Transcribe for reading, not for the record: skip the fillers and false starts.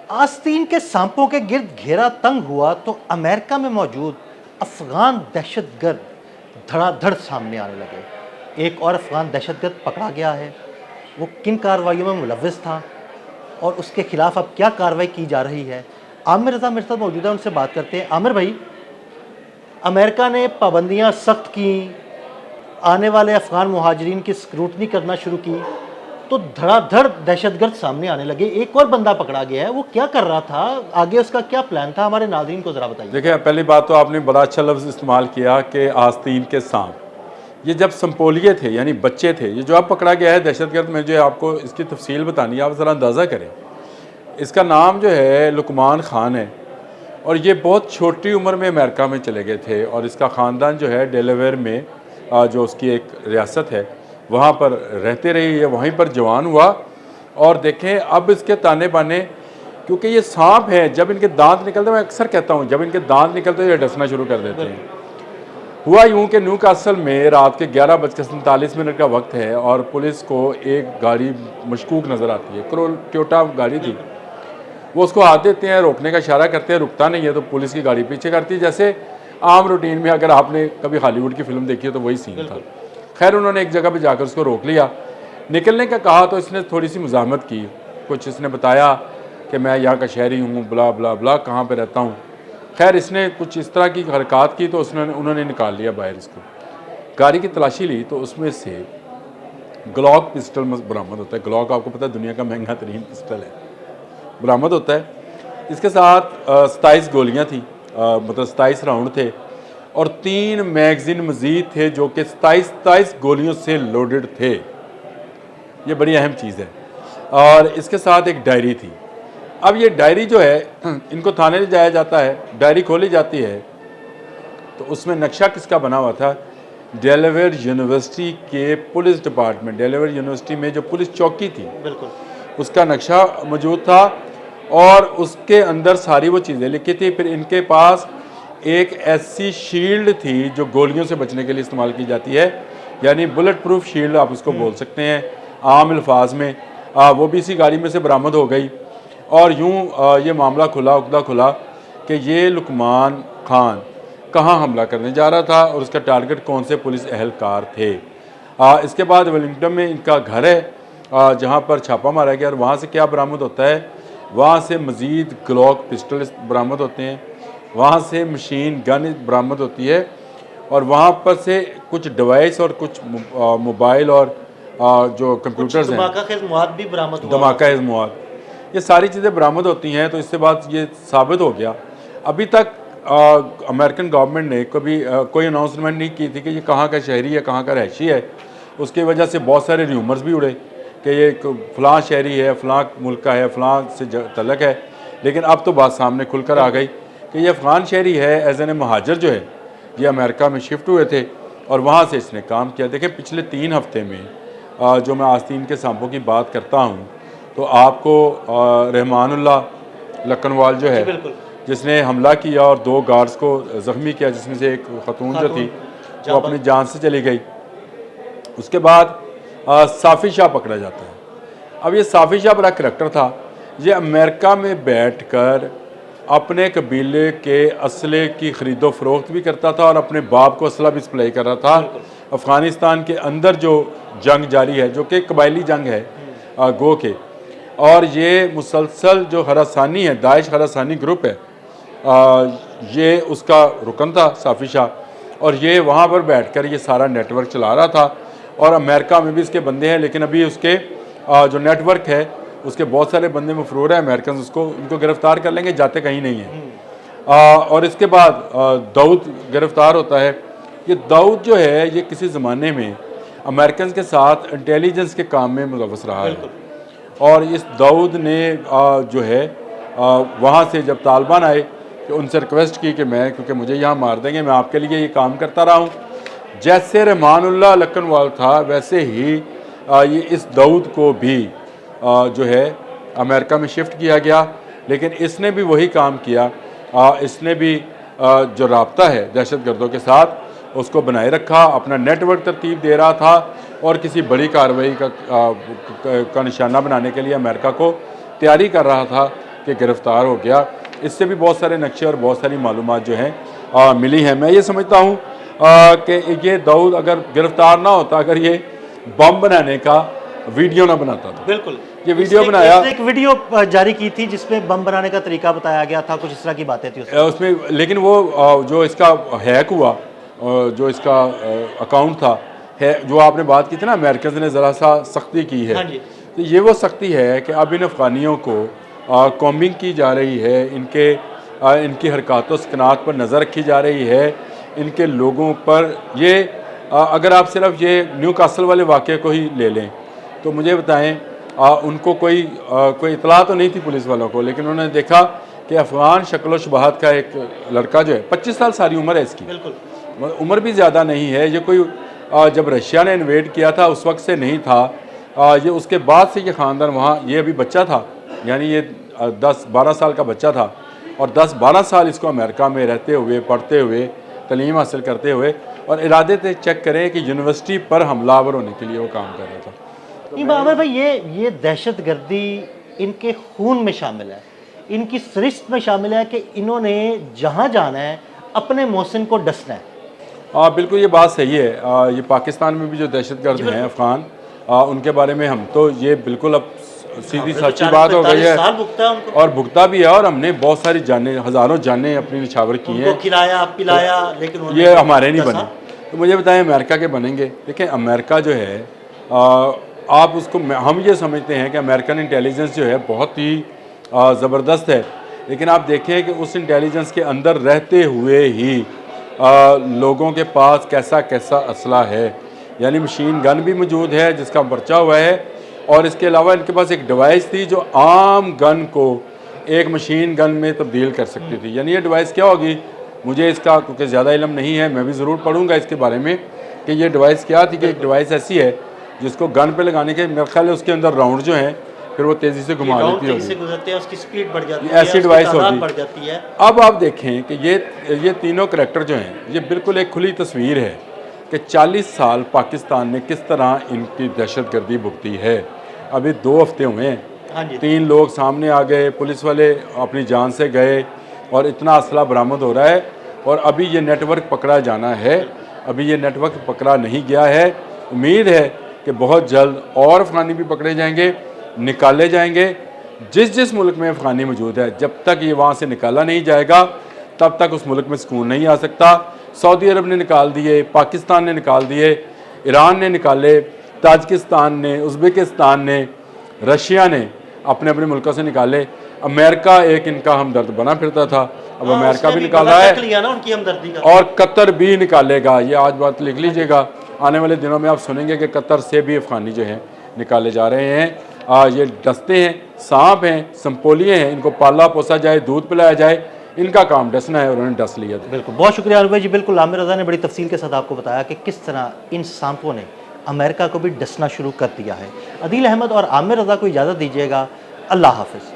आस्तीन के सांपों के गिर्द घेरा तंग हुआ तो अमेरिका में मौजूद अफगान दहशतगर्द धड़ाधड़ सामने आने लगे। एक और अफगान दहशतगर्द पकड़ा गया है। वो किन कार्रवाइयों में मुलव्विस था और उसके खिलाफ अब क्या कार्रवाई की जा रही है, आमिर रज़ा मेरे साथ मौजूद है, उनसे बात करते हैं। आमिर भाई, अमेरिका ने पाबंदियां सख्त की, आने वाले अफगान मुहाजिरीन की स्क्रूटनी करना शुरू की, तो धड़ाधड़ दहशतगर्द सामने आने लगे। एक और बंदा पकड़ा गया है, वो क्या कर रहा था, आगे उसका क्या प्लान था, हमारे नाज़रीन को ज़रा बताइए। देखिए, पहली बात तो आपने बड़ा अच्छा लफ्ज़ इस्तेमाल किया कि आस्तीन के सांप। ये जब संपोलिए थे यानी बच्चे थे, ये जो अब पकड़ा गया है दहशतगर्द, में जो आपको इसकी तफसील बतानी है, आप ज़रा अंदाज़ा करें। इसका नाम जो है लुकमान ख़ान है और ये बहुत छोटी उम्र में अमेरिका में चले गए थे और इसका ख़ानदान जो है डेलावेयर में जो उसकी एक रियासत है वहाँ पर रहते रही है, वहीं पर जवान हुआ। और देखें अब इसके ताने बाने, क्योंकि ये सांप है, जब इनके दांत निकलते, मैं अक्सर कहता हूँ जब इनके दांत निकलते ये डसना शुरू कर देते हैं। हुआ यूँ कि न्यू कासल में रात के 11:47 का वक्त है और पुलिस को एक गाड़ी मशकूक नज़र आती है। टोयोटा गाड़ी थी। वो उसको हाथ देते हैं, रोकने का इशारा करते हैं, रुकता नहीं है तो पुलिस की गाड़ी पीछे करती है। जैसे आम रूटीन में अगर आपने कभी हॉलीवुड की फिल्म देखी है तो वही सीन था। खैर उन्होंने एक जगह पे जाकर उसको रोक लिया। निकलने का कहा तो इसने थोड़ी सी मुज़ाहमत की। कुछ इसने बताया कि मैं यहाँ का शहरी हूँ, ब्ला ब्ला ब्ला, कहाँ पे रहता हूँ। खैर इसने कुछ इस तरह की हरकत की तो उन्होंने निकाल लिया बाहर इसको। गाड़ी की तलाशी ली तो उसमें से ग्लॉक पिस्टल बरामद होता है। ग्लॉक आपको पता है दुनिया का महंगा तरीन पिस्टल है, बरामद होता है। इसके साथ 27 गोलियाँ थी, मतलब 27 राउंड थे और 3 मैगज़ीन मज़ीद थे जो कि 27 गोलियों से लोडेड थे। ये बड़ी अहम चीज़ है। और इसके साथ एक डायरी थी। अब ये डायरी जो है इनको थाने ले जाया जाता है, डायरी खोली जाती है तो उसमें नक्शा किसका बना हुआ था, डेलावेयर यूनिवर्सिटी के पुलिस डिपार्टमेंट, डेलावेयर यूनिवर्सिटी में जो पुलिस चौकी थी बिल्कुल उसका नक्शा मौजूद था और उसके अंदर सारी वो चीज़ें लिखी थी। फिर इनके पास एक ऐसी शील्ड थी जो गोलियों से बचने के लिए इस्तेमाल की जाती है, यानी बुलेट प्रूफ शील्ड आप उसको बोल सकते हैं आम अल्फाज में। वो भी इसी गाड़ी में से बरामद हो गई और यूँ ये मामला खुला कि ये लुकमान ख़ान कहाँ हमला करने जा रहा था और उसका टारगेट कौन से पुलिस एहलकार थे। इसके बाद वेलिंगटन में इनका घर है जहाँ पर छापा मारा गया और वहाँ से क्या बरामद होता है, वहाँ से मज़ीद ग्लॉक पिस्टल बरामद होते हैं, वहाँ से मशीन गन बरामद होती है और वहाँ पर से कुछ डिवाइस और कुछ मोबाइल और जो कंप्यूटर्स हैं, धमाका-खेज़ मवाद भी बरामद हुआ। धमाका मवाद, ये सारी चीज़ें बरामद होती हैं। तो इससे बाद ये साबित हो गया। अभी तक अमेरिकन गवर्नमेंट ने कभी कोई अनाउंसमेंट नहीं की थी कि ये कहाँ का शहरी है, कहाँ का रहायशी है। उसकी वजह से बहुत सारे र्यूमर्स भी उड़े कि ये फ़लाँ शहरी है, फ़लाँ मुल्क का है, फ़लाँ से तलक है। लेकिन अब तो बात सामने खुलकर आ गई कि ये अफ़गान शहरी है, एज एन महाजर जो है ये अमेरिका में शिफ्ट हुए थे और वहाँ से इसने काम किया। देखिए पिछले 3 हफ्ते में जो मैं आस्तीन के सांपों की बात करता हूँ तो आपको रहमानुल्लाह लक्कनवाल जो है जिसने हमला किया और 2 गार्ड्स को ज़ख्मी किया, जिसमें से एक खतून जो थी वो अपनी जान से चली गई। उसके बाद साफ़ी शाह पकड़ा जाता है। अब ये साफ़ी शाह बड़ा करैक्टर था। ये अमेरिका में बैठकर अपने कबीले के असले की ख़रीदो फ़रोख्त भी करता था और अपने बाप को असला भी सप्लाई कर रहा था। अफ़गानिस्तान के अंदर जो जंग जारी है, जो कि कबायली जंग है गो के, और ये मुसलसल जो हरासानी है, दाइश हरासानी ग्रुप है, ये उसका रुकन था साफ़ी शाह और ये वहाँ पर बैठकर ये सारा नेटवर्क चला रहा था। और अमेरिका में भी इसके बंदे हैं, लेकिन अभी उसके जो नेटवर्क है उसके बहुत सारे बंदे मफरूर हैं। अमेरिकन उनको गिरफ़्तार कर लेंगे, जाते कहीं नहीं है। और इसके बाद दाऊद गिरफ़्तार होता है। ये दाऊद जो है ये किसी ज़माने में अमेरिकन के साथ इंटेलिजेंस के काम में मुलव्वस रहा है और इस दाऊद ने जो है वहाँ से जब तालिबान आए कि उनसे रिक्वेस्ट की कि मैं, क्योंकि मुझे यहाँ मार देंगे, मैं आपके लिए ये काम करता रहा हूँ। जैसे रहमानुल्लाह लक्कनवाल था वैसे ही ये इस दाऊद को भी जो है अमेरिका में शिफ्ट किया गया, लेकिन इसने भी वही काम किया। इसने भी जो राब्ता है दहशतगर्दों के साथ उसको बनाए रखा, अपना नेटवर्क तरतीब दे रहा था और किसी बड़ी कार्रवाई का निशाना बनाने के लिए अमेरिका को तैयारी कर रहा था। कि गिरफ़्तार हो गया। इससे भी बहुत सारे नक्शे और बहुत सारी मालूमात जो हैं मिली हैं। मैं ये समझता हूँ कि ये दाऊद अगर गिरफ़्तार ना होता, अगर ये बम बनाने का वीडियो ना बनाता था, बिल्कुल ये वीडियो बनाया, इसने एक वीडियो जारी की थी जिसमें बम बनाने का तरीका बताया गया था, कुछ इस तरह की बातें थी उसमें। उसमें, लेकिन वो जो इसका हैक हुआ, जो इसका अकाउंट था, है जो आपने बात की थी ना, अमेरिकन ने ज़रा सा सख्ती की है, हाँ जी। तो ये वो सख्ती है कि अब इन अफ़गानियों को कॉम्बिंग की जा रही है, इनकी हरकत सकनात पर नज़र रखी जा रही है, इनके लोगों पर। ये अगर आप सिर्फ ये न्यू कासल वाले वाक़े को ही ले लें तो मुझे बताएं, उनको कोई इतला तो नहीं थी पुलिस वालों को, लेकिन उन्होंने देखा कि अफ़गान शक्ल व शुबहात का एक लड़का जो है, 25 साल सारी उम्र है इसकी, बिल्कुल उम्र भी ज़्यादा नहीं है, ये कोई जब रशिया ने इन्वेड किया था उस वक्त से नहीं था, ये उसके बाद से ये ख़ानदान वहाँ, ये अभी बच्चा था, यानी ये 10-12 साल का बच्चा था, और 10-12 साल इसको अमेरिका में रहते हुए, पढ़ते हुए, तालीम हासिल करते हुए, और इरादे से चेक करें कि यूनिवर्सिटी पर हमलावर होने के लिए वो काम कर रहा था। नहीं बाबर भाई, ये दहशत गर्दी इनके खून में शामिल है, इनकी सरिश्त में शामिल है कि इन्होंने जहाँ जाना है अपने मोहसिन को डसना है। बिल्कुल ये बात सही है। ये पाकिस्तान में भी जो दहशतगर्द हैं अफ़गान, उनके बारे में हम तो ये बिल्कुल अब सीधी सच्ची बात हो गई है, और भुगता भी है, और हमने बहुत सारी जानें, हज़ारों जानें अपनी निछावर की हैं, खिलाया पिलाया, लेकिन ये हमारे नहीं बने। तो मुझे बताएं अमेरिका के बनेंगे? देखिए अमेरिका जो है, आप उसको, हम ये समझते हैं कि अमेरिकन इंटेलिजेंस जो है बहुत ही ज़बरदस्त है, लेकिन आप देखें कि उस इंटेलिजेंस के अंदर रहते हुए ही लोगों के पास कैसा कैसा असला है, यानी मशीन गन भी मौजूद है जिसका पर्चा हुआ है, और इसके अलावा इनके पास एक डिवाइस थी जो आम गन को एक मशीन गन में तब्दील कर सकती थी। यानी ये डिवाइस क्या होगी, मुझे इसका क्योंकि ज़्यादा इल्म नहीं है, मैं भी ज़रूर पढ़ूंगा इसके बारे में कि ये डिवाइस क्या थी। कि एक डिवाइस ऐसी है जिसको गन पे लगाने के मेरे ख्याल है उसके अंदर राउंड जो हैं फिर वो तेज़ी से घुमा लेती होगी, उसकी स्पीड बढ़ जाती है, ऐसी डिवाइस होगी, बढ़ जाती है। अब आप देखें कि ये तीनों करैक्टर जो हैं, ये बिल्कुल एक खुली तस्वीर है कि 40 साल पाकिस्तान ने किस तरह इनकी दहशतगर्दी भुगती है। अभी 2 हफ्ते हुए हैं, 3 लोग सामने आ गए, पुलिस वाले अपनी जान से गए, और इतना असला बरामद हो रहा है, और अभी ये नेटवर्क पकड़ा जाना है। अभी ये नेटवर्क पकड़ा नहीं गया है। उम्मीद है कि बहुत जल्द और अफ़गानी भी पकड़े जाएंगे, निकाले जाएंगे। जिस मुल्क में अफ़गानी मौजूद है, जब तक ये वहाँ से निकाला नहीं जाएगा तब तक उस मुल्क में सुकून नहीं आ सकता। सऊदी अरब ने निकाल दिए, पाकिस्तान ने निकाल दिए, ईरान ने निकाले, ताजिकिस्तान ने, उज़्बेकिस्तान ने, रशिया ने अपने अपने मुल्कों से निकाले। अमेरिका एक इनका हमदर्द बना फिरता था, अब अमेरिका भी निकाला है, उनकी हमदर्दी का, और कतर भी निकालेगा। ये आज बात लिख लीजिएगा, आने वाले दिनों में आप सुनेंगे कि कतर से भी अफ़गानी जो हैं निकाले जा रहे हैं। ये डसते हैं, सांप हैं, संपोलिए हैं, इनको पाला पोसा जाए, दूध पिलाया जाए, इनका काम डसना है, और उन्होंने डस लिया। बिल्कुल, बहुत शुक्रिया अनुभव जी। बिल्कुल, आमिर रज़ा ने बड़ी तफसील के साथ आपको बताया कि किस तरह इन सांपों ने अमेरिका को भी डसना शुरू कर दिया है। अदील अहमद और आमिर रज़ा को इजाज़त दीजिएगा। अल्लाह हाफ़िज़।